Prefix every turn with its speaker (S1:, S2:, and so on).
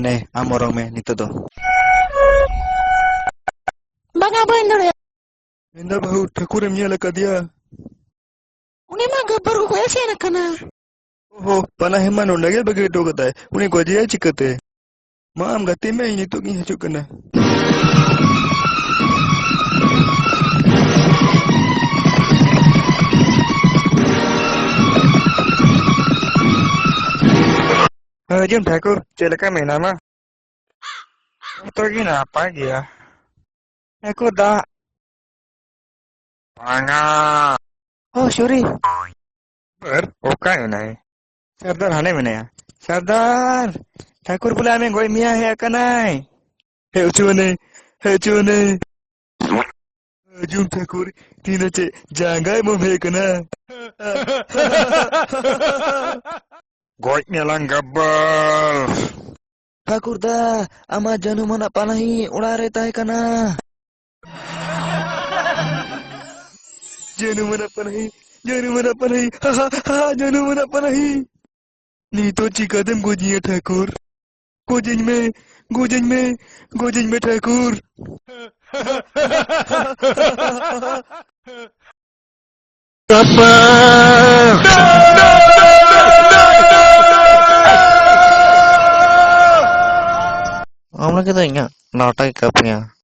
S1: Ne, am orang me nito do.
S2: Bang apa Endor ya?
S1: Endar bahu Thakur em nyala kadia.
S2: Uni mah gabar ko ya sih anak kana.
S1: Oh, panah heman ondage bagi to kata. Uni ko aja cikate. Maam gati me ini to gi haju kana. Jom Thakur, celaka me nama. To gi na apa dia? Aku dah. Panga. Oh, sorry. Ber, oka है ना सरदार हाने में नया सरदार ठाकुर बोला हमें गोई मिया है कनाई है चुने जुम ठाकुर तीन चे jangai mo है कना गोई मेlang gabal ठाकुर दा ama janu mana panahi उड़ा रहता है कना janu mana panahi ha ha ha janu mana panahi नी तो चिकादम गोजिया ठाकुर गोजिन में Thakur
S3: Ông nói cái gì nhá, nào tay cặp nhá.